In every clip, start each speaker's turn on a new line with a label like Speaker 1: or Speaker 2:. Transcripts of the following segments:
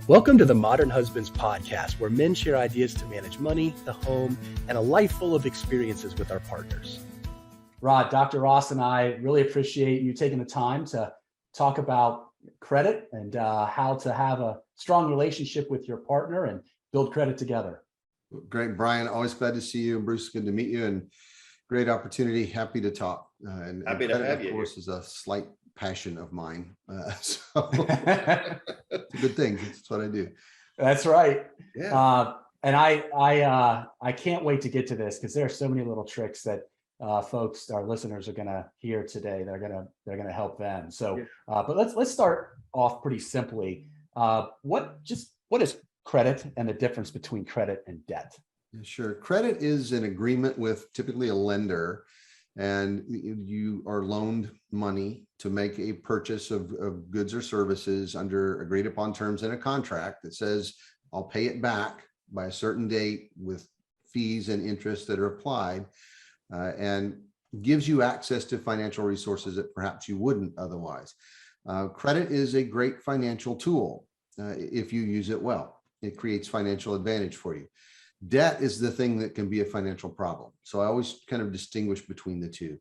Speaker 1: Welcome to the Modern Husbands podcast, where men share ideas to manage money, the home, and a life full of experiences with our partners.
Speaker 2: Rod, Dr. Ross and I really appreciate you taking the time to talk about credit and how to have a strong relationship with your partner and build credit together.
Speaker 3: Great, Brian. Always glad to see you. And Bruce, good to meet you. And great opportunity. Happy to talk.
Speaker 4: Happy to have you.
Speaker 3: Of course, is a slight passion of mine. So it's a good thing. That's what I do.
Speaker 2: That's right.
Speaker 3: Yeah.
Speaker 2: And I can't wait to get to this because there are so many little tricks that folks, our listeners, are going to hear today. They're going to help them. So, but let's start off pretty simply. What is credit and the difference between credit and debt?
Speaker 3: Sure. Credit is an agreement with typically a lender, and you are loaned money to make a purchase of goods or services under agreed upon terms in a contract that says, I'll pay it back by a certain date with fees and interest that are applied, and gives you access to financial resources that perhaps you wouldn't otherwise. Credit is a great financial tool if you use it well. It creates financial advantage for you. Debt is the thing that can be a financial problem. So I always kind of distinguish between the two.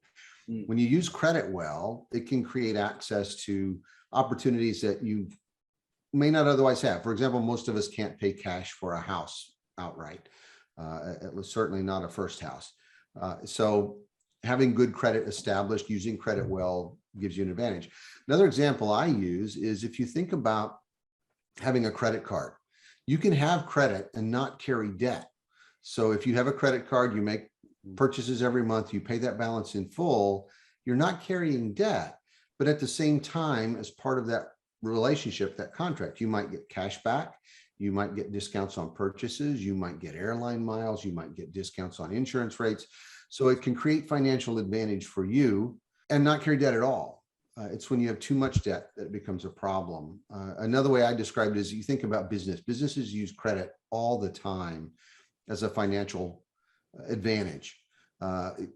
Speaker 3: When you use credit well, it can create access to opportunities that you may not otherwise have. For example, most of us can't pay cash for a house outright, at least certainly not a first house. So having good credit established, using credit well, gives you an advantage. Another example I use is if you think about having a credit card, you can have credit and not carry debt. So if you have a credit card, you make purchases every month, you pay that balance in full, you're not carrying debt. But at the same time, as part of that relationship, that contract, you might get cash back, you might get discounts on purchases, you might get airline miles, you might get discounts on insurance rates. So it can create financial advantage for you and not carry debt at all. It's when you have too much debt that it becomes a problem. Another way I describe it is you think about business. Businesses use credit all the time as a financial advantage.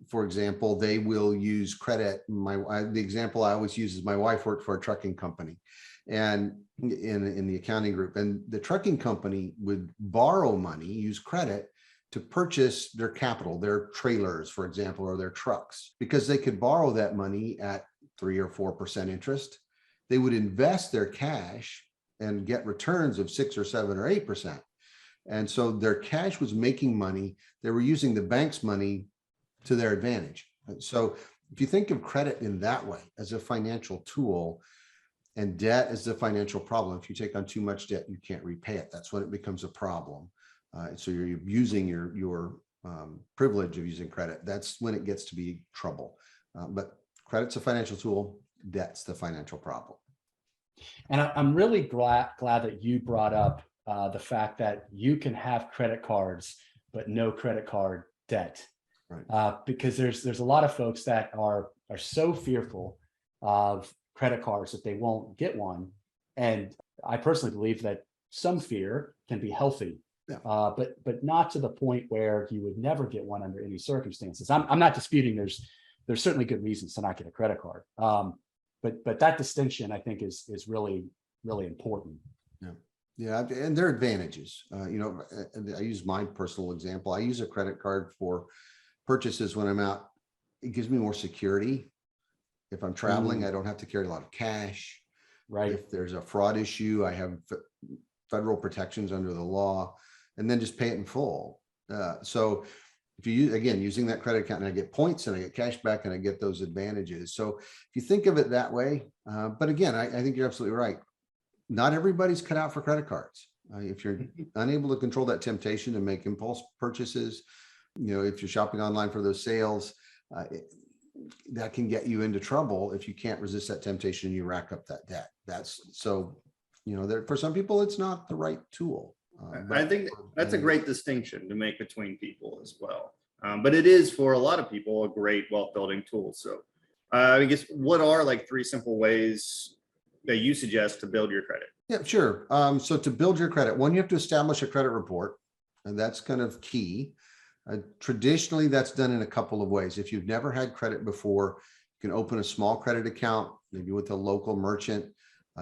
Speaker 3: For example, they will use credit. The example I always use is my wife worked for a trucking company and in the accounting group, and the trucking company would borrow money, use credit to purchase their capital, their trailers, for example, or their trucks, because they could borrow that money at 3 or 4% interest. They would invest their cash and get returns of 6 or 7 or 8%. And so their cash was making money. They were using the bank's money to their advantage. So if you think of credit in that way as a financial tool, and debt as the financial problem, if you take on too much debt, you can't repay it. That's when it becomes a problem. So you're using your privilege of using credit. That's when it gets to be trouble. But credit's a financial tool. Debt's the financial problem.
Speaker 2: And I'm really glad that you brought up the fact that you can have credit cards, but no credit card debt. Right. Because there's a lot of folks that are so fearful of credit cards that they won't get one. And I personally believe that some fear can be healthy, but not to the point where you would never get one under any circumstances. I'm not disputing there's certainly good reasons to not get a credit card. But that distinction, I think, is really, really important.
Speaker 3: Yeah, and there are advantages. I use my personal example. I use a credit card for purchases when I'm out. It gives me more security. If I'm traveling, I don't have to carry a lot of cash.
Speaker 2: Right.
Speaker 3: If there's a fraud issue, I have federal protections under the law, and then just pay it in full. So if you use, again, using that credit account, and I get points and I get cash back and I get those advantages. So if you think of it that way, but again, I think you're absolutely right. Not everybody's cut out for credit cards. If you're unable to control that temptation to make impulse purchases, if you're shopping online for those sales, that can get you into trouble if you can't resist that temptation and you rack up that debt. For some people, it's not the right tool.
Speaker 4: I think that's a great distinction to make between people as well. But it is, for a lot of people, a great wealth building tool. So I guess, what are like 3 simple ways that you suggest to build your credit?
Speaker 3: Yeah, sure. So to build your credit, one, you have to establish a credit report, and that's kind of key. Traditionally, that's done in a couple of ways. If you've never had credit before, you can open a small credit account, maybe with a local merchant.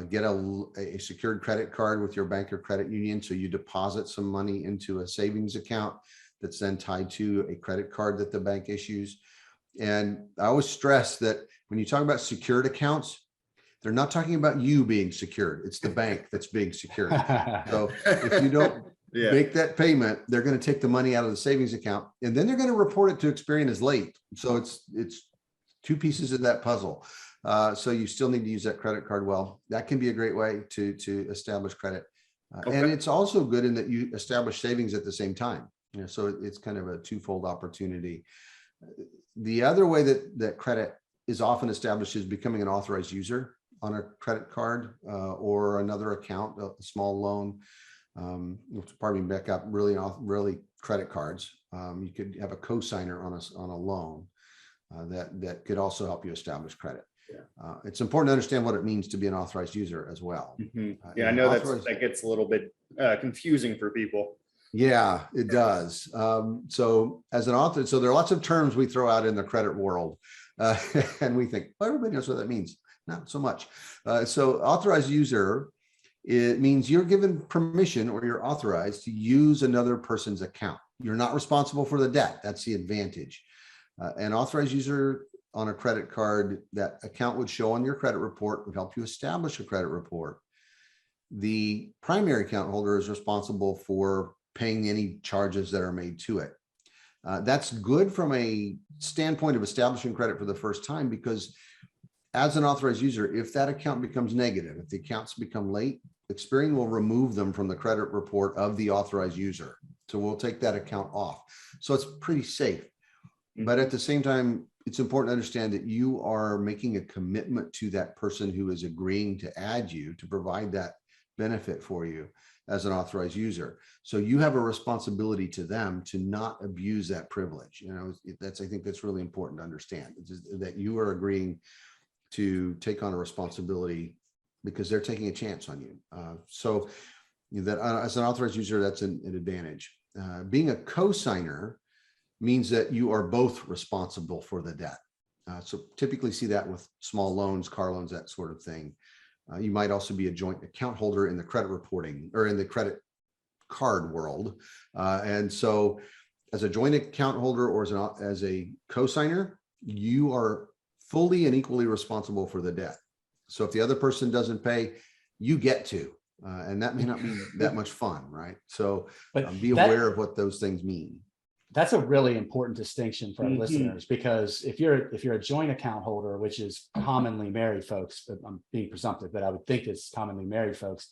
Speaker 3: Get a secured credit card with your bank or credit union. So you deposit some money into a savings account that's then tied to a credit card that the bank issues. And I always stress that when you talk about secured accounts, they're not talking about you being secured. It's the bank that's being secured. So if you don't make that payment, they're going to take the money out of the savings account, and then they're going to report it to Experian as late. So it's two pieces of that puzzle. So you still need to use that credit card well. That can be a great way to establish credit. And it's also good in that you establish savings at the same time. So it's kind of a twofold opportunity. The other way that credit is often established is becoming an authorized user on a credit card or another account, a small loan. Pardon me, back up. Really, credit cards. You could have a co-signer on a loan that could also help you establish credit. It's important to understand what it means to be an authorized user as well.
Speaker 4: I know that gets a little bit confusing for people.
Speaker 3: Yeah, it does. So as an author, so there are lots of terms we throw out in the credit world, and we think, well, everybody knows what that means. Not so much. So authorized user, it means you're given permission or you're authorized to use another person's account. You're not responsible for the debt. That's the advantage. An authorized user on a credit card, that account would show on your credit report, would help you establish a credit report. The primary account holder is responsible for paying any charges that are made to it. That's good from a standpoint of establishing credit for the first time, because as an authorized user, if that account becomes negative, if the accounts become late, Experian will remove them from the credit report of the authorized user. So we'll take that account off. So it's pretty safe. But at the same time, it's important to understand that you are making a commitment to that person who is agreeing to add you to provide that benefit for you as an authorized user. So you have a responsibility to them to not abuse that privilege. I think that's really important to understand, that you are agreeing to take on a responsibility because they're taking a chance on you. So that as an authorized user, that's an advantage. Being a co-signer means that you are both responsible for the debt. So typically see that with small loans, car loans, that sort of thing. You might also be a joint account holder in the credit reporting or in the credit card world. And so as a joint account holder or as a co-signer, you are fully and equally responsible for the debt. So if the other person doesn't pay, you get to, and that may not be that much fun, right? So be aware of what those things mean.
Speaker 2: That's a really important distinction for our listeners, because if you're a joint account holder, which is commonly married folks, but I'm being presumptive, but I would think it's commonly married folks,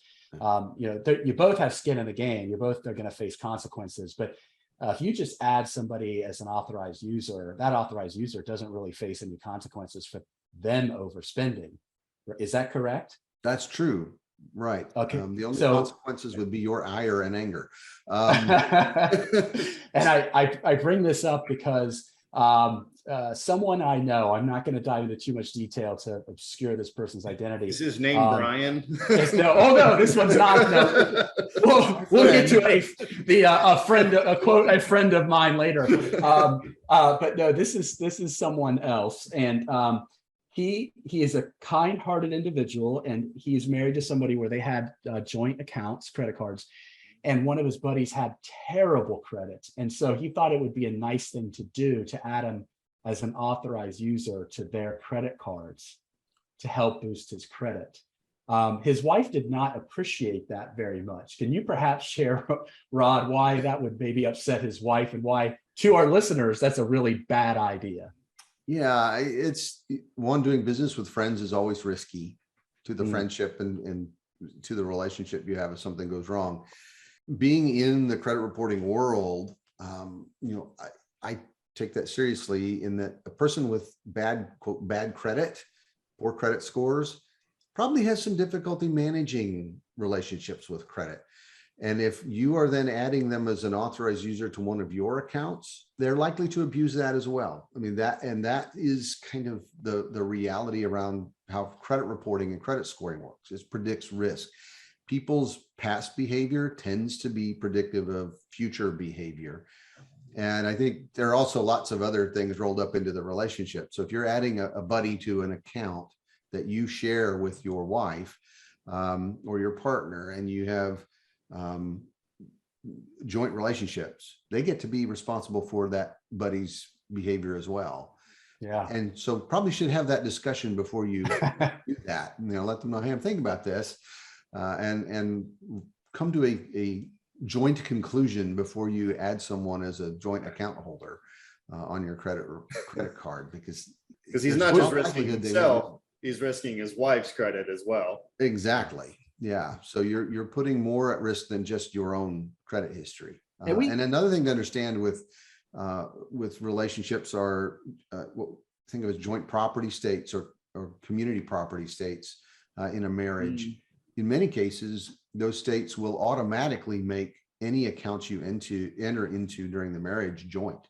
Speaker 2: you both have skin in the game. You both are going to face consequences. But if you just add somebody as an authorized user, that authorized user doesn't really face any consequences for them overspending. Is that correct?
Speaker 3: That's true. Right.
Speaker 2: Okay.
Speaker 3: The only consequences would be your ire and anger.
Speaker 2: And I bring this up because someone I know, I'm not going to dive into too much detail to obscure this person's identity.
Speaker 4: Is his name Brian?
Speaker 2: No, this one's not. No. We'll get to a friend of mine later. But no, this is someone else, and he is a kind-hearted individual, and he's married to somebody where they had joint accounts, credit cards, and one of his buddies had terrible credit, and so he thought it would be a nice thing to do to add him as an authorized user to their credit cards to help boost his credit. His wife did not appreciate that very much. Can you perhaps share, Rod, why that would maybe upset his wife, and why, to our listeners, that's a really bad idea?
Speaker 3: Yeah, it's one, doing business with friends is always risky to the friendship and to the relationship you have if something goes wrong. Being in the credit reporting world, I take that seriously, in that a person with bad credit, poor credit scores, probably has some difficulty managing relationships with credit. And if you are then adding them as an authorized user to one of your accounts, they're likely to abuse that as well. I mean, that is kind of the reality around how credit reporting and credit scoring works. It predicts risk. People's past behavior tends to be predictive of future behavior. And I think there are also lots of other things rolled up into the relationship. So if you're adding a buddy to an account that you share with your wife, or your partner, and you have joint relationships, they get to be responsible for that buddy's behavior as well.
Speaker 2: Yeah.
Speaker 3: And so probably should have that discussion before you do that. Let them know, hey, I'm thinking about this, and come to a joint conclusion before you add someone as a joint account holder on your credit card, because
Speaker 4: he's not just risking himself, he's risking his wife's credit as well.
Speaker 3: Exactly. Yeah. So you're putting more at risk than just your own credit history. And another thing to understand with relationships are what think of as joint property states or community property states in a marriage. In many cases, those states will automatically make any accounts you enter into during the marriage joint.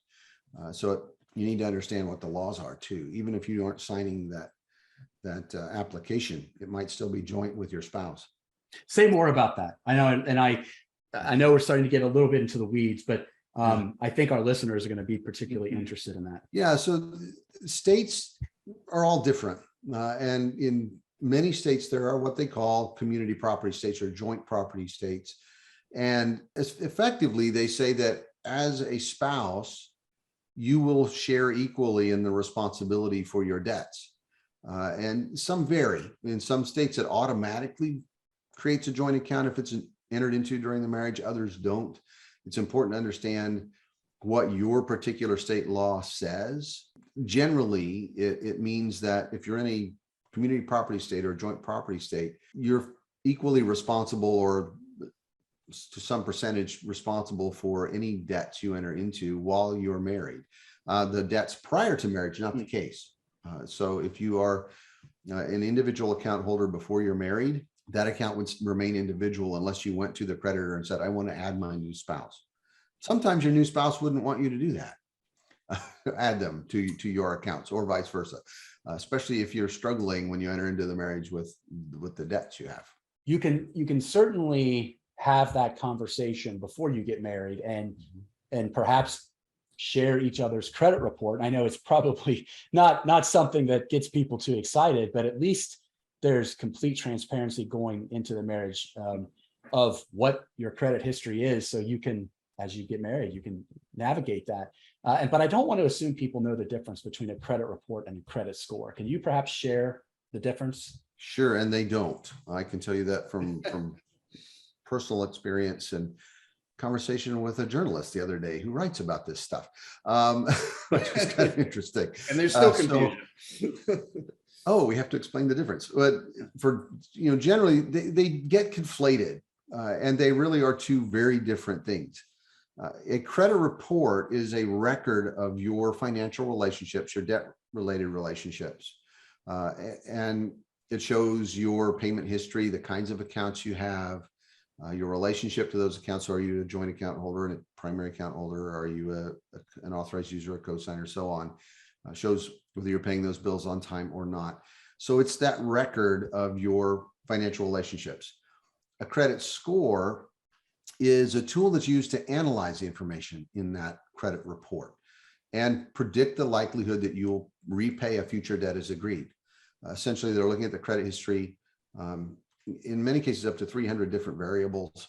Speaker 3: So you need to understand what the laws are too. Even if you aren't signing that application, it might still be joint with your spouse.
Speaker 2: Say more about that. I know, and I know we're starting to get a little bit into the weeds, but I think our listeners are going to be particularly interested in that.
Speaker 3: Yeah. So states are all different. And in many states, there are what they call community property states or joint property states. And effectively, they say that as a spouse, you will share equally in the responsibility for your debts. And some vary. In some states, it automatically creates a joint account if it's entered into during the marriage. Others don't. It's important to understand what your particular state law says. Generally, it means that if you're in a community property state or joint property state, you're equally responsible, or to some percentage responsible, for any debts you enter into while you're married. The debts prior to marriage, not the case. So if you are an individual account holder before you're married, that account would remain individual unless you went to the creditor and said, I want to add my new spouse. Sometimes your new spouse wouldn't want you to do that. Add them to your accounts, or vice versa, especially if you're struggling when you enter into the marriage with the debts you have.
Speaker 2: You can certainly have that conversation before you get married, and perhaps share each other's credit report. I know it's probably not something that gets people too excited, but at least there's complete transparency going into the marriage of what your credit history is. So you can, as you get married, you can navigate that. But I don't want to assume people know the difference between a credit report and a credit score. Can you perhaps share the difference?
Speaker 3: Sure. And they don't. I can tell you that from personal experience and conversation with a journalist the other day who writes about this stuff, which is kind of interesting.
Speaker 4: And there's still confusion.
Speaker 3: Oh, we have to explain the difference. But for, generally they get conflated, and they really are two very different things. A credit report is a record of your financial relationships, your debt related relationships. And it shows your payment history, the kinds of accounts you have, your relationship to those accounts. Are you a joint account holder and a primary account holder? Are you an authorized user, a cosigner, so on? Shows whether you're paying those bills on time or not. So it's that record of your financial relationships. A credit score is a tool that's used to analyze the information in that credit report and predict the likelihood that you'll repay a future debt as agreed. Essentially, they're looking at the credit history, in many cases up to 300 different variables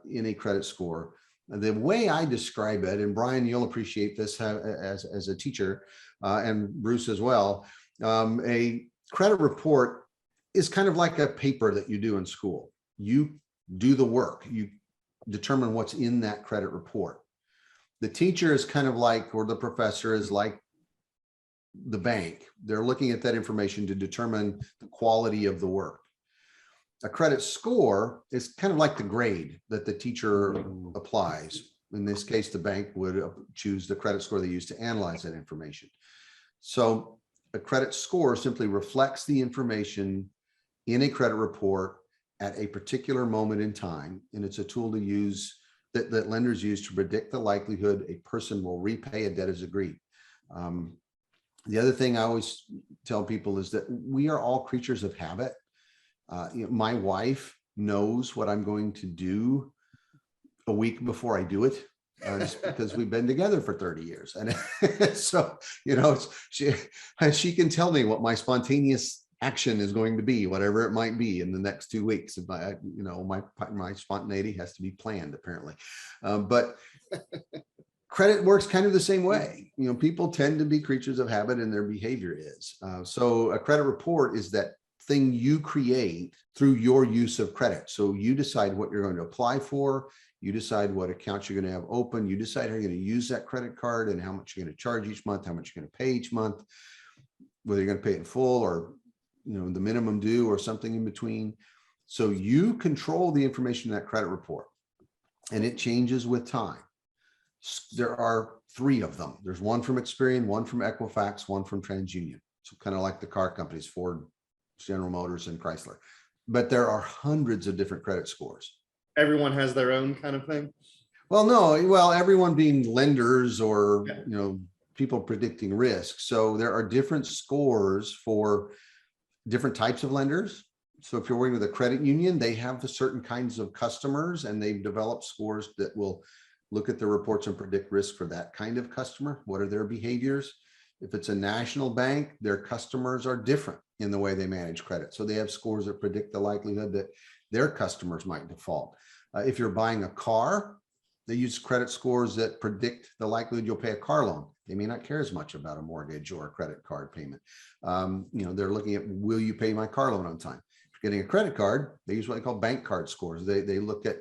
Speaker 3: in a credit score. The way I describe it, and Brian, you'll appreciate this as a teacher, and Bruce as well, a credit report is kind of like a paper that you do in school. You do the work, you determine what's in that credit report. The teacher is kind of like, or the professor is like the bank. They're looking at that information to determine the quality of the work. A credit score is kind of like the grade that the teacher applies. In this case, the bank would choose the credit score they use to analyze that information. So a credit score simply reflects the information in a credit report at a particular moment in time. And it's a tool to use that lenders use to predict the likelihood a person will repay a debt as agreed. The other thing I always tell people is that we are all creatures of habit. My wife knows what I'm going to do a week before I do it, just because we've been together for 30 years. And so, she can tell me what my spontaneous action is going to be, whatever it might be in the next 2 weeks. My spontaneity has to be planned apparently. But credit works kind of the same way. People tend to be creatures of habit, and their behavior is. So a credit report is that thing you create through your use of credit. So you decide what you're going to apply for. You decide what accounts you're going to have open. You decide how you're going to use that credit card and how much you're going to charge each month, how much you're going to pay each month, whether you're going to pay it in full or, the minimum due or something in between. So you control the information in that credit report, and it changes with time. There are 3 of them. There's one from Experian, one from Equifax, one from TransUnion. So kind of like the car companies, Ford, General Motors, and Chrysler. But there are hundreds of different credit scores.
Speaker 4: Everyone has their own kind of thing?
Speaker 3: Well, no, everyone being lenders or, people predicting risk. So there are different scores for different types of lenders. So if you're working with a credit union, they have certain kinds of customers, and they've developed scores that will look at the reports and predict risk for that kind of customer. What are their behaviors? If it's a national bank, their customers are different in the way they manage credit. So they have scores that predict the likelihood that their customers might default. If you're buying a car, they use credit scores that predict the likelihood you'll pay a car loan. They may not care as much about a mortgage or a credit card payment. They're looking at, will you pay my car loan on time? If you're getting a credit card, they use what they call bank card scores. They look at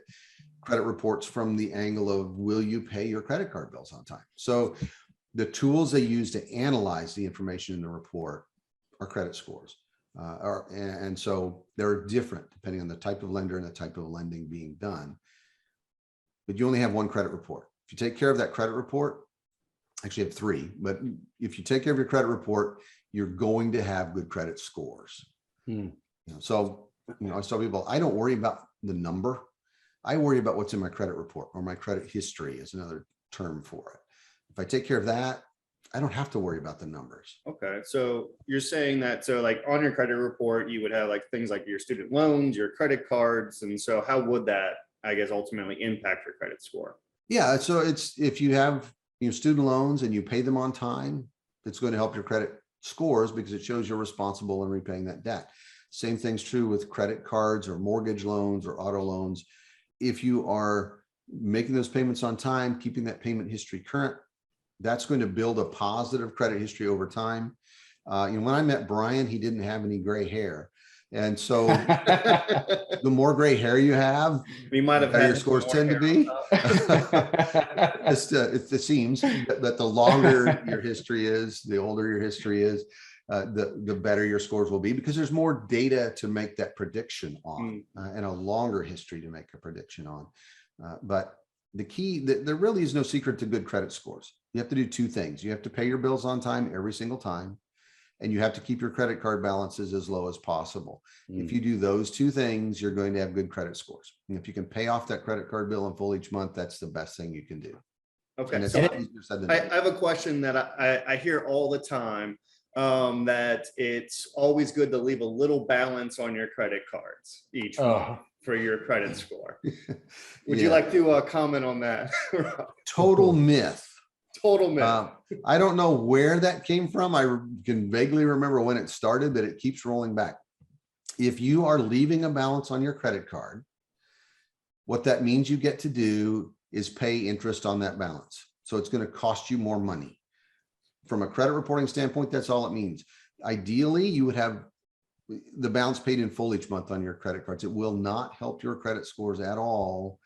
Speaker 3: credit reports from the angle of, will you pay your credit card bills on time? So the tools they use to analyze the information in the report are credit scores. And so they're different depending on the type of lender and the type of lending being done. But you only have one credit report. If you take care of that credit report, actually have 3, but if you take care of your credit report, you're going to have good credit scores. So, I tell people, I don't worry about the number. I worry about what's in my credit report, or my credit history is another term for it. If I take care of that, I don't have to worry about the numbers.
Speaker 4: Okay. So you're saying that, so like on your credit report, you would have like things like your student loans, your credit cards. And so how would that, I guess, ultimately impact your credit score?
Speaker 3: Yeah. So if you have student loans and you pay them on time, it's going to help your credit scores because it shows you're responsible in repaying that debt. Same thing's true with credit cards or mortgage loans or auto loans. If you are making those payments on time, keeping that payment history current, that's going to build a positive credit history over time. When I met Brian, he didn't have any gray hair. And so the more gray hair you have,
Speaker 4: we might have
Speaker 3: had your scores tend to be. It seems that the longer your history is, the older your history is, the better your scores will be, because there's more data to make that prediction on, and a longer history to make a prediction on. But the key, there really is no secret to good credit scores. You have to do 2 things. You have to pay your bills on time every single time, and you have to keep your credit card balances as low as possible. If you do those 2 things, you're going to have good credit scores. And if you can pay off that credit card bill in full each month, that's the best thing you can do.
Speaker 4: Okay. So I have a question that I hear all the time, that it's always good to leave a little balance on your credit cards each month for your credit score. Would you like to comment on that?
Speaker 3: Total myth.
Speaker 4: Total myth.
Speaker 3: I don't know where that came from. I can vaguely remember when it started, but it keeps rolling back. If you are leaving a balance on your credit card, what that means you get to do is pay interest on that balance. So it's going to cost you more money. From a credit reporting standpoint, that's all it means. Ideally, you would have the balance paid in full each month on your credit cards. It will not help your credit scores at all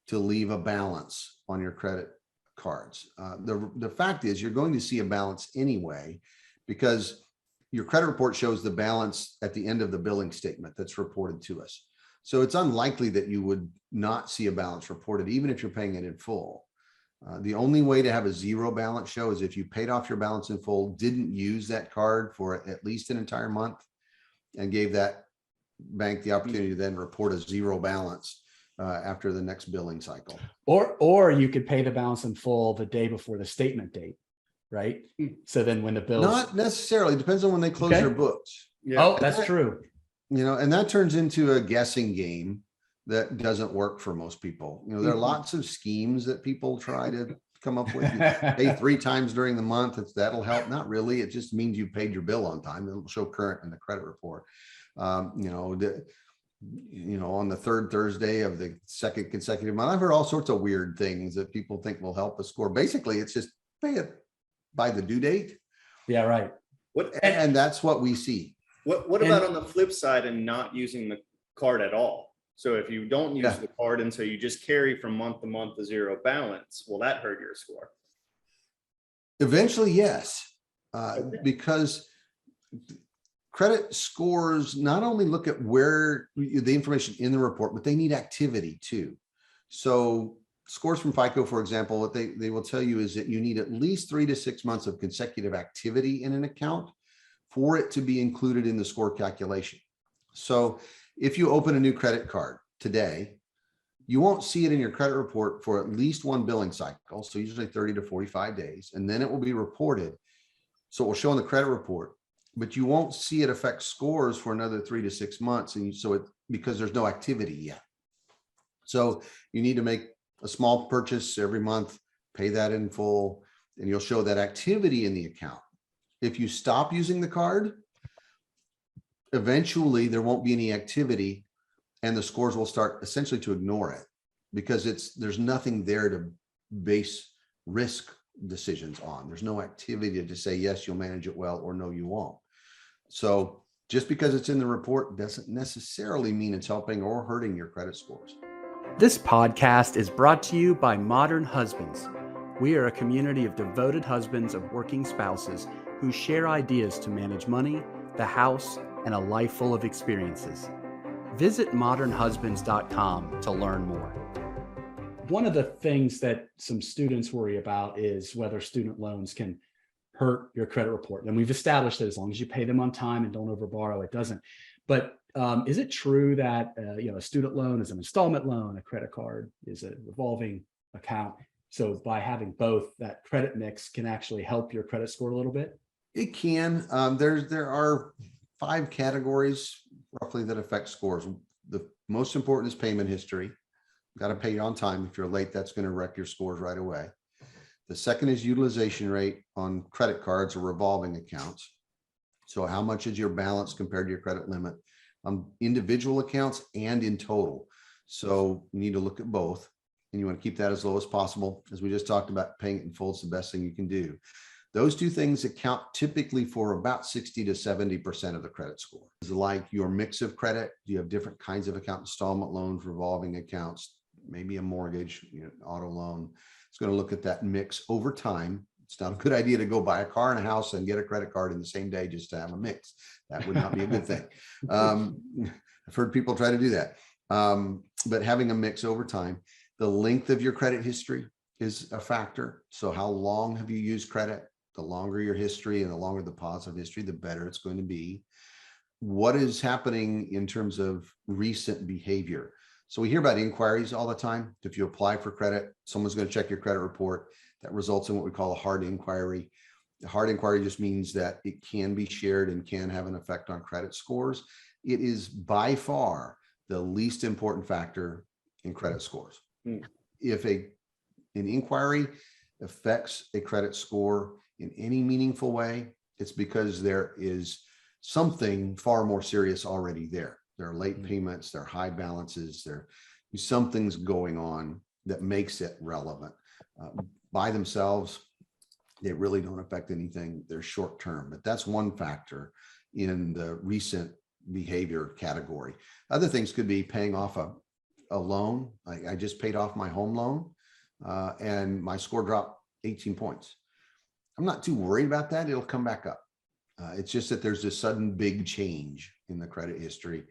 Speaker 3: to leave a balance on your credit cards. The fact is, you're going to see a balance anyway, because your credit report shows the balance at the end of the billing statement that's reported to us. So it's unlikely that you would not see a balance reported, even if you're paying it in full. The only way to have a 0 balance show is if you paid off your balance in full, didn't use that card for at least an entire month, and gave that bank the opportunity to then report a 0 balance after the next billing cycle.
Speaker 2: Or you could pay the balance in full the day before the statement date, right? So then when the bill,
Speaker 3: not necessarily, depends on when they close their books.
Speaker 2: Yeah. Oh, that's true.
Speaker 3: And that turns into a guessing game that doesn't work for most people. There are lots of schemes that people try to come up with. You pay 3 times during the month. That'll help. Not really. It just means you paid your bill on time. It'll show current in the credit report. On the 3rd Thursday of the 2nd consecutive month. I've heard all sorts of weird things that people think will help a score. Basically, it's just pay it by the due date.
Speaker 2: Yeah, right.
Speaker 3: And that's what we see.
Speaker 4: What about on the flip side and not using the card at all? So if you don't use the card and so you just carry from month to month the 0 balance, will that hurt your score?
Speaker 3: Eventually, yes, because credit scores not only look at where the information in the report, but they need activity too. So scores from FICO, for example, what they will tell you is that you need at least 3 to 6 months of consecutive activity in an account for it to be included in the score calculation. So if you open a new credit card today, you won't see it in your credit report for at least 1 billing cycle. So usually 30 to 45 days, and then it will be reported. So it will show in the credit report, but you won't see it affect scores for another 3 to 6 months. And because there's no activity yet. So you need to make a small purchase every month, pay that in full, and you'll show that activity in the account. If you stop using the card, eventually there won't be any activity and the scores will start essentially to ignore it because there's nothing there to base risk decisions on. There's no activity to say, yes, you'll manage it well, or no, you won't. So just because it's in the report doesn't necessarily mean it's helping or hurting your credit scores.
Speaker 1: This podcast is brought to you by Modern Husbands. We are a community of devoted husbands of working spouses who share ideas to manage money, the house, and a life full of experiences. Visit modernhusbands.com to learn more.
Speaker 2: One of the things that some students worry about is whether student loans can hurt your credit report. And we've established that as long as you pay them on time and don't overborrow, it doesn't. But is it true that a student loan is an installment loan, a credit card is a revolving account? So by having both, that credit mix can actually help your credit score a little bit?
Speaker 3: It can. There are 5 categories roughly that affect scores. The most important is payment history. Got to pay on time. If you're late, that's going to wreck your scores right away. The second is utilization rate on credit cards or revolving accounts. So how much is your balance compared to your credit limit on individual accounts and in total? So you need to look at both, and you want to keep that as low as possible. As we just talked about, paying it in full is the best thing you can do. Those 2 things account typically for about 60 to 70% of the credit score. It's like your mix of credit. Do you have different kinds of account, installment loans, revolving accounts, maybe a mortgage, auto loan? It's going to look at that mix over time. It's not a good idea to go buy a car and a house and get a credit card in the same day just to have a mix. That would not be a good thing. I've heard people try to do that. But having a mix over time, the length of your credit history is a factor. So how long have you used credit? The longer your history and the longer the positive history, the better it's going to be. What is happening in terms of recent behavior? So we hear about inquiries all the time. If you apply for credit, someone's going to check your credit report. That results in what we call a hard inquiry. The hard inquiry just means that it can be shared and can have an effect on credit scores. It is by far the least important factor in credit scores. If an inquiry affects a credit score in any meaningful way, it's because there is something far more serious already there. There are late payments, there are high balances, something's going on that makes it relevant. By themselves, they really don't affect anything. They're short term, but that's one factor in the recent behavior category. Other things could be paying off a loan. I just paid off my home loan and my score dropped 18 points. I'm not too worried about that. It'll come back up. It's just that there's this sudden big change in the credit history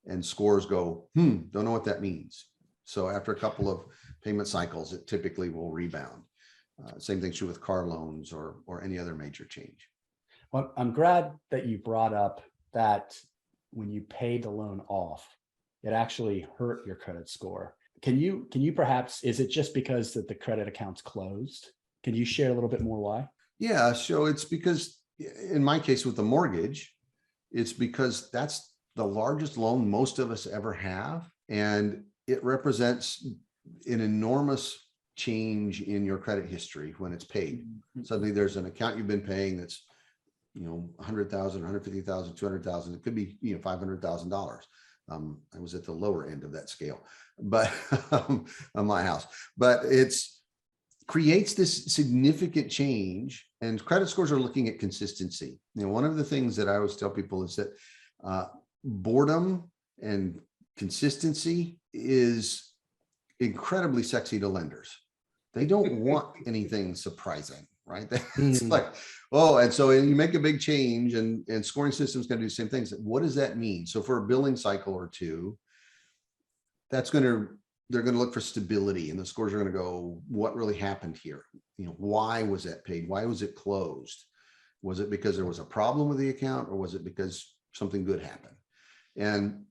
Speaker 3: and scores go, don't know what that means. So after a couple of payment cycles, it typically will rebound. Same thing's true with car loans or any other major change.
Speaker 2: Well, I'm glad that you brought up that when you paid the loan off, it actually hurt your credit score. Can you perhaps, is it just because that the credit account's closed? Can you share a little bit more why?
Speaker 3: Yeah, so it's because in my case with the mortgage, it's because that's the largest loan most of us ever have. And it represents an enormous change in your credit history when it's paid. Suddenly there's an account you've been paying that's, you know, 100,000, 150,000, 200,000. It could be, you know, $500,000. I was at the lower end of that scale, but on my house, but it's creates this significant change, and credit scores are looking at consistency. You know, one of the things that I always tell people is that boredom and consistency is incredibly sexy to lenders. They don't want anything surprising, right? It's like, oh, and so you make a big change, and scoring systems going to do the same things. What does that mean? So for a billing cycle or two, they're going to look for stability, and the scores are going to go, what really happened here? You know, why was that paid? Why was it closed? Was it because there was a problem with the account, or was it because something good happened? And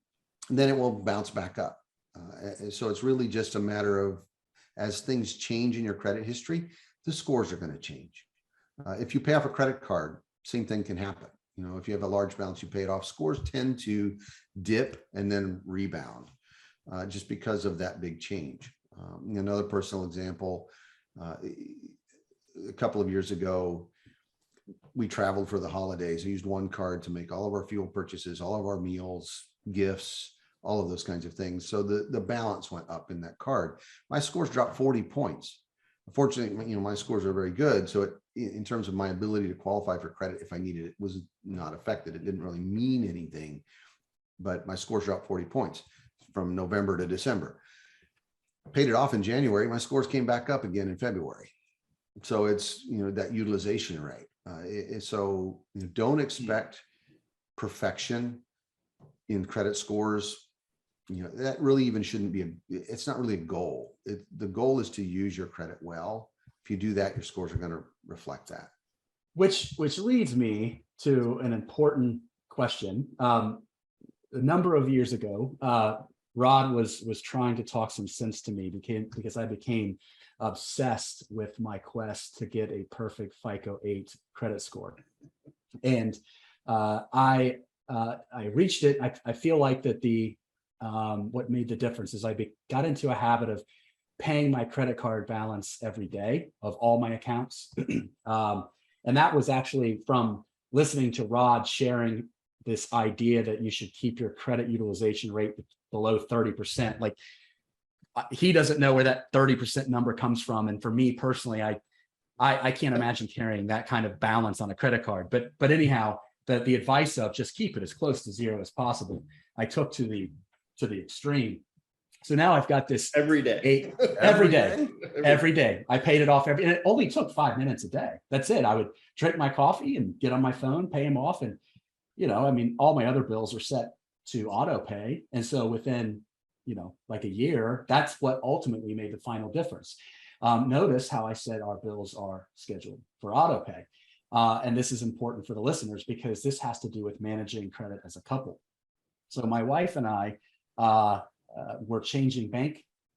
Speaker 3: then it will bounce back up. So it's really just a matter of, as things change in your credit history, the scores are going to change. If you pay off a credit card, same thing can happen. You know, if you have a large balance, you pay it off, scores tend to dip and then rebound just because of that big change. Another personal example, a couple of years ago, we traveled for the holidays. I used one card to make all of our fuel purchases, all of our meals, gifts, all of those kinds of things. So the balance went up in that card. My scores dropped 40 points. Unfortunately, you know, my scores are very good. So in terms of my ability to qualify for credit, if I needed it, was not affected. It didn't really mean anything, but my scores dropped 40 points from November to December. I paid it off in January. My scores came back up again in February. So it's, you know, that utilization rate. So you know, don't expect perfection in credit scores. You know, that really even shouldn't be it's not really a goal. The goal is to use your credit well. If you do that, your scores are going to reflect that.
Speaker 2: Which leads me to an important question. A number of years ago, Rod was trying to talk some sense to me because I became obsessed with my quest to get a perfect FICO 8 credit score. And I reached it. I feel like that what made the difference is I got into a habit of paying my credit card balance every day of all my accounts. And that was actually from listening to Rod sharing this idea that you should keep your credit utilization rate below 30%. Like, he doesn't know where that 30% number comes from. And for me personally, I can't imagine carrying that kind of balance on a credit card. But anyhow, the advice of just keep it as close to zero as possible, I took to the extreme. So now I've got this
Speaker 4: every day.
Speaker 2: Every day. I paid it off and it only took 5 minutes a day. That's it. I would drink my coffee and get on my phone, pay them off. And, you know, I mean, all my other bills are set to auto pay. And so within, you know, like a year, that's what ultimately made the final difference. Notice how I said our bills are scheduled for auto pay. And this is important for the listeners because this has to do with managing credit as a couple. So my wife and I were changing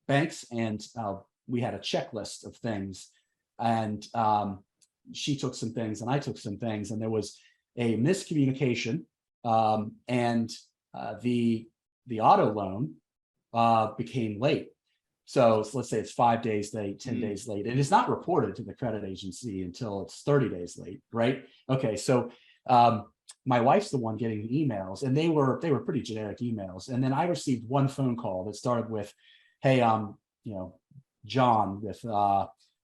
Speaker 2: banks, and we had a checklist of things, and she took some things and I took some things, and there was a miscommunication, and the auto loan became late. So let's say it's 5 days late, 10 days late. It is not reported to the credit agency until it's 30 days late, right? Okay, so my wife's the one getting the emails, and they were pretty generic emails. And then I received one phone call that started with, "Hey, you know, John with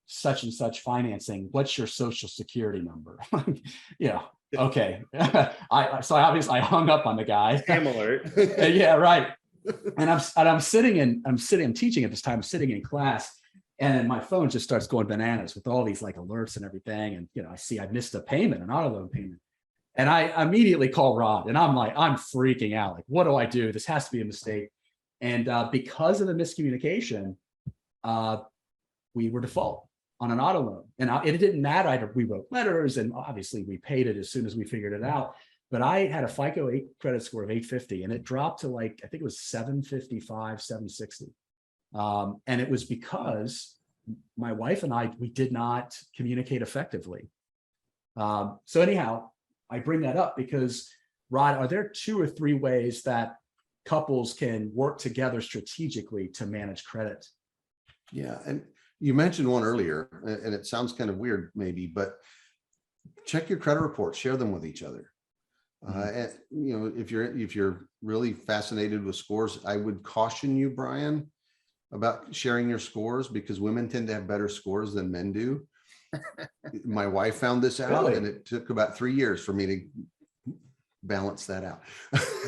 Speaker 2: such and such financing. What's your social security number?" You know, okay. So I hung up on the guy.
Speaker 4: Spam alert.
Speaker 2: Yeah, right. And I'm teaching at this time, sitting in class, and my phone just starts going bananas with all these like alerts and everything. And, you know, I see I missed a payment, an auto loan payment. And I immediately call Rod, and I'm freaking out. Like, what do I do? This has to be a mistake. And because of the miscommunication, we were default on an auto loan. And it didn't matter. We wrote letters, and obviously we paid it as soon as we figured it out. But I had a FICO 8 credit score of 850, and it dropped to like, I think it was 755, 760. And it was because my wife and we did not communicate effectively. So anyhow, I bring that up because, Rod, are there 2 or 3 ways that couples can work together strategically to manage credit?
Speaker 3: Yeah. And You mentioned one earlier, and it sounds kind of weird maybe, but check your credit reports, share them with each other. And, if you're really fascinated with scores, I would caution you, Brian, about sharing your scores, because women tend to have better scores than men do. My wife found this out,
Speaker 2: Really?
Speaker 3: and it took about 3 years for me to balance that out.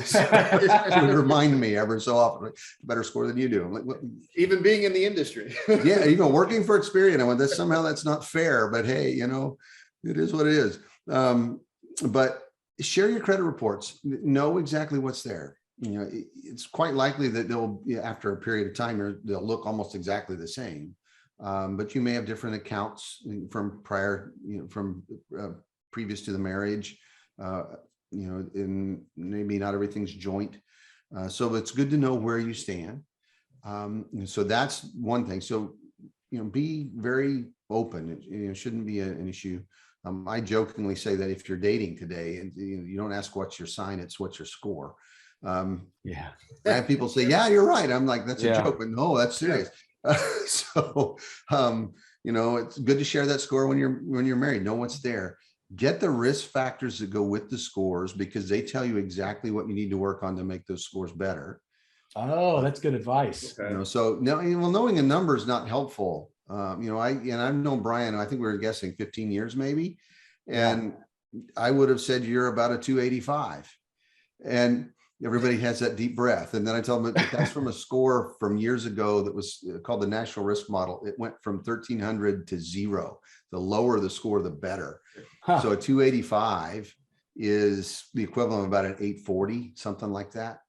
Speaker 3: She would remind me ever so often, like, better score than you do. I'm like, what?
Speaker 4: Even being in the industry.
Speaker 3: Yeah, even working for Experian, I went, this somehow that's not fair, but hey, it is what it is. But share your credit reports, know exactly what's there. It's quite likely that they'll, after a period of time, they'll look almost exactly the same. But you may have different accounts from prior, from previous to the marriage, and maybe not everything's joint. So it's good to know where you stand. So that's one thing. So, be very open. It shouldn't be an issue. I jokingly say that if you're dating today, and you don't ask what's your sign, it's what's your score.
Speaker 2: Yeah.
Speaker 3: I have people say, yeah, you're right. I'm like, that's a
Speaker 2: Yeah.
Speaker 3: joke, but no, that's serious. So, it's good to share that score when you're married. Know what's there. Get the risk factors that go with the scores, because they tell you exactly what you need to work on to make those scores better.
Speaker 2: Oh, that's good advice.
Speaker 4: Okay.
Speaker 3: So now, knowing a number is not helpful. I've known Brian, I think we were guessing 15 years maybe. And I would have said you're about a 285. And everybody has that deep breath. And then I tell them that's from a score from years ago that was called the National Risk Model. It went from 1300 to 0. The lower the score, the better.
Speaker 2: Huh.
Speaker 3: So a 285 is the equivalent of about an 840, something like that,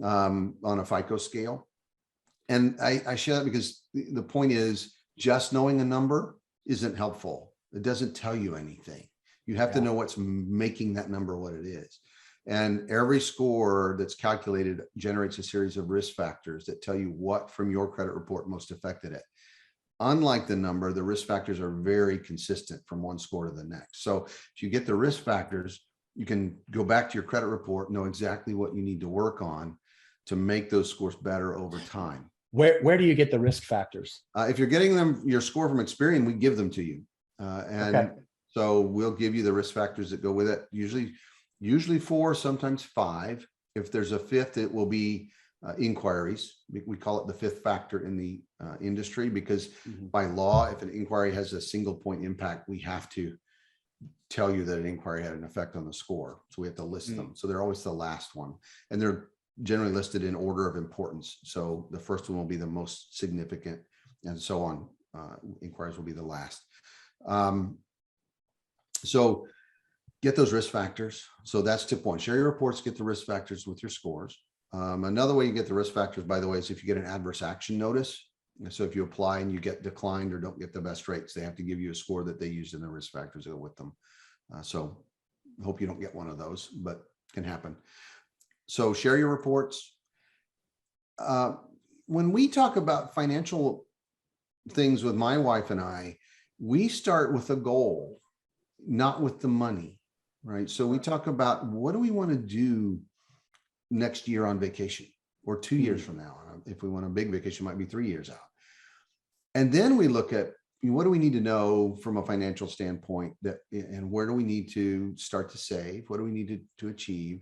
Speaker 3: on a FICO scale. And I share that because the point is, just knowing a number isn't helpful. It doesn't tell you anything. You have to know what's making that number what it is. And every score that's calculated generates a series of risk factors that tell you what from your credit report most affected it. Unlike the number, the risk factors are very consistent from one score to the next. So if you get the risk factors, you can go back to your credit report, know exactly what you need to work on to make those scores better over time.
Speaker 2: Where do you get the risk factors?
Speaker 3: If you're getting your score from Experian, we give them to you. So we'll give you the risk factors that go with it. Usually 4, sometimes 5. If there's a 5th, it will be inquiries. We call it the 5th factor in the industry, because by law, if an inquiry has a single point impact, we have to tell you that an inquiry had an effect on the score. So we have to list them. So they're always the last one. And they're generally listed in order of importance. So the first one will be the most significant, and so on. Inquiries will be the last. So get those risk factors. So that's tip 1. Share your reports, get the risk factors with your scores. Another way you get the risk factors, by the way, is if you get an adverse action notice. So if you apply and you get declined or don't get the best rates, they have to give you a score that they used in the risk factors that go with them. So I hope you don't get one of those, but it can happen. So share your reports. When we talk about financial things with my wife and I, we start with a goal, not with the money, right? So we talk about, what do we want to do next year on vacation, or 2 years from now? If we want a big vacation, it might be 3 years out. And then we look at, what do we need to know from a financial standpoint, and where do we need to start to save? What do we need to achieve?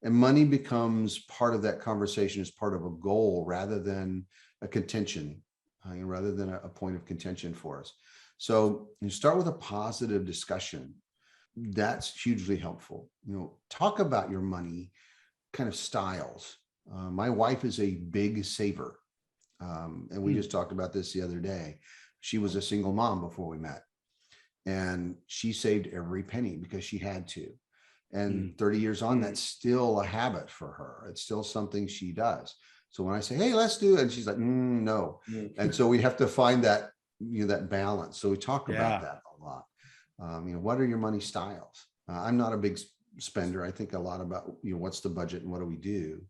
Speaker 3: And money becomes part of that conversation, as part of a goal rather than a contention, rather than a point of contention for us. So you start with a positive discussion. That's hugely helpful. Talk about your money kind of styles. My wife is a big saver. And we just talked about this the other day. She was a single mom before we met, and she saved every penny because she had to. And 30 years on, that's still a habit for her. It's still something she does. So when I say, hey, let's do it, and she's like, no. And so we have to find that, that balance. So we talk about that a lot. What are your money styles? I'm not a big spender. I think a lot about, what's the budget and what do we do?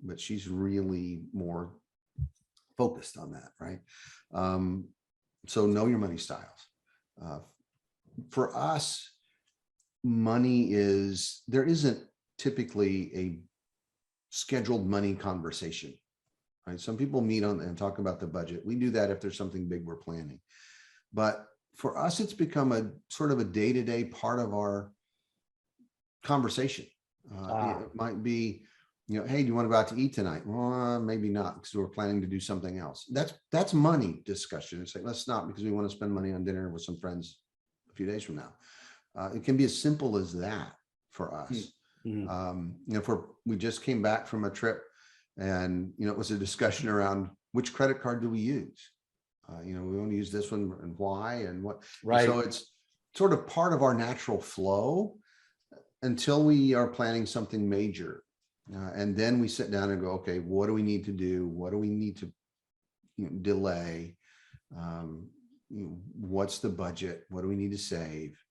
Speaker 3: But she's really more focused on that, right? So know your money styles. For us, there isn't typically a scheduled money conversation. right? Some people meet on and talk about the budget. We do that if there's something big we're planning. But for us, it's become a sort of a day-to-day part of our conversation. It might be, hey, do you want to go out to eat tonight? Well, maybe not, because we're planning to do something else. That's money discussion. It's like, let's not, because we want to spend money on dinner with some friends a few days from now. It can be as simple as that for us. Mm-hmm. If we just came back from a trip and, it was a discussion around which credit card do we use? We want to use this one and why and what. Right. So it's sort of part of our natural flow until we are planning something major. And then we sit down and go, okay, what do we need to do? What do we need to delay? What's the budget? What do we need to save?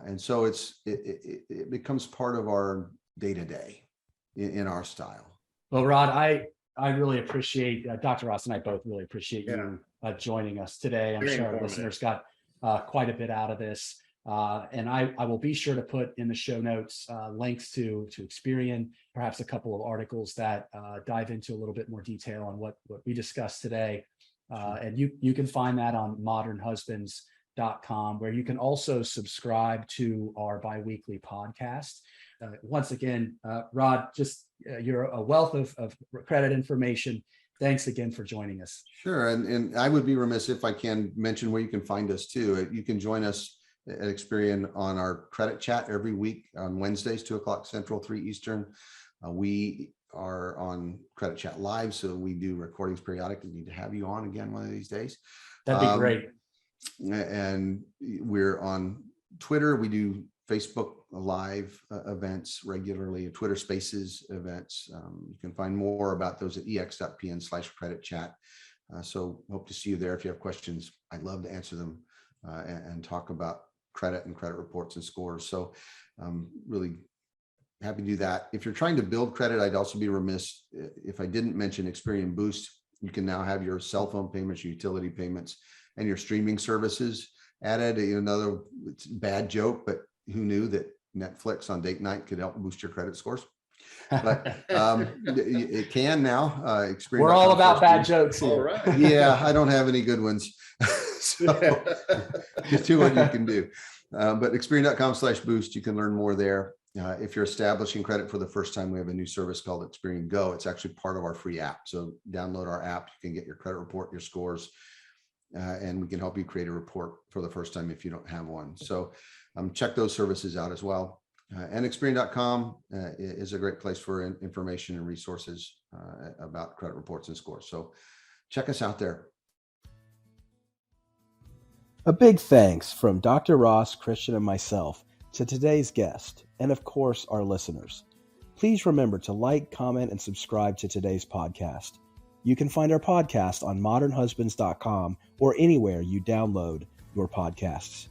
Speaker 3: And so it becomes part of our day-to-day in our style.
Speaker 2: Well, Rod, I really appreciate, Dr. Ross and I both really appreciate you joining us today. I'm sure our listeners got quite a bit out of this. And I will be sure to put in the show notes links to Experian, perhaps a couple of articles that dive into a little bit more detail on what we discussed today. And you can find that on modernhusbands.com, where you can also subscribe to our biweekly podcast. Once again, Rod, you're a wealth of credit information. Thanks again for joining us.
Speaker 3: Sure. And I would be remiss if I can mention where you can find us too. You can join us at Experian on our credit chat every week on Wednesdays, 2:00 Central, 3 Eastern. We are on Credit Chat Live, so we do recordings periodically. Need to have you on again one of these days.
Speaker 2: That'd be great.
Speaker 3: And we're on Twitter. We do Facebook Live events regularly, Twitter Spaces events. You can find more about those at ex.pn/credit chat. So hope to see you there. If you have questions, I'd love to answer them and talk about credit and credit reports and scores. So really happy to do that. If you're trying to build credit, I'd also be remiss if I didn't mention Experian Boost. You can now have your cell phone payments, your utility payments, and your streaming services added. Another bad joke, but who knew that Netflix on date night could help boost your credit scores? But it can now. Experian.
Speaker 2: We're all about bad jokes here.
Speaker 3: Right. Yeah, I don't have any good ones. So just do what you can do. But Experian.com/boost, you can learn more there. If you're establishing credit for the first time, we have a new service called Experian Go. It's actually part of our free app. So download our app. You can get your credit report, your scores, and we can help you create a report for the first time if you don't have one. So check those services out as well. And Experian.com is a great place for information and resources about credit reports and scores. So check us out there.
Speaker 1: A big thanks from Dr. Ross, Christian, and myself to today's guest, and of course, our listeners. Please remember to like, comment, and subscribe to today's podcast. You can find our podcast on modernhusbands.com or anywhere you download your podcasts.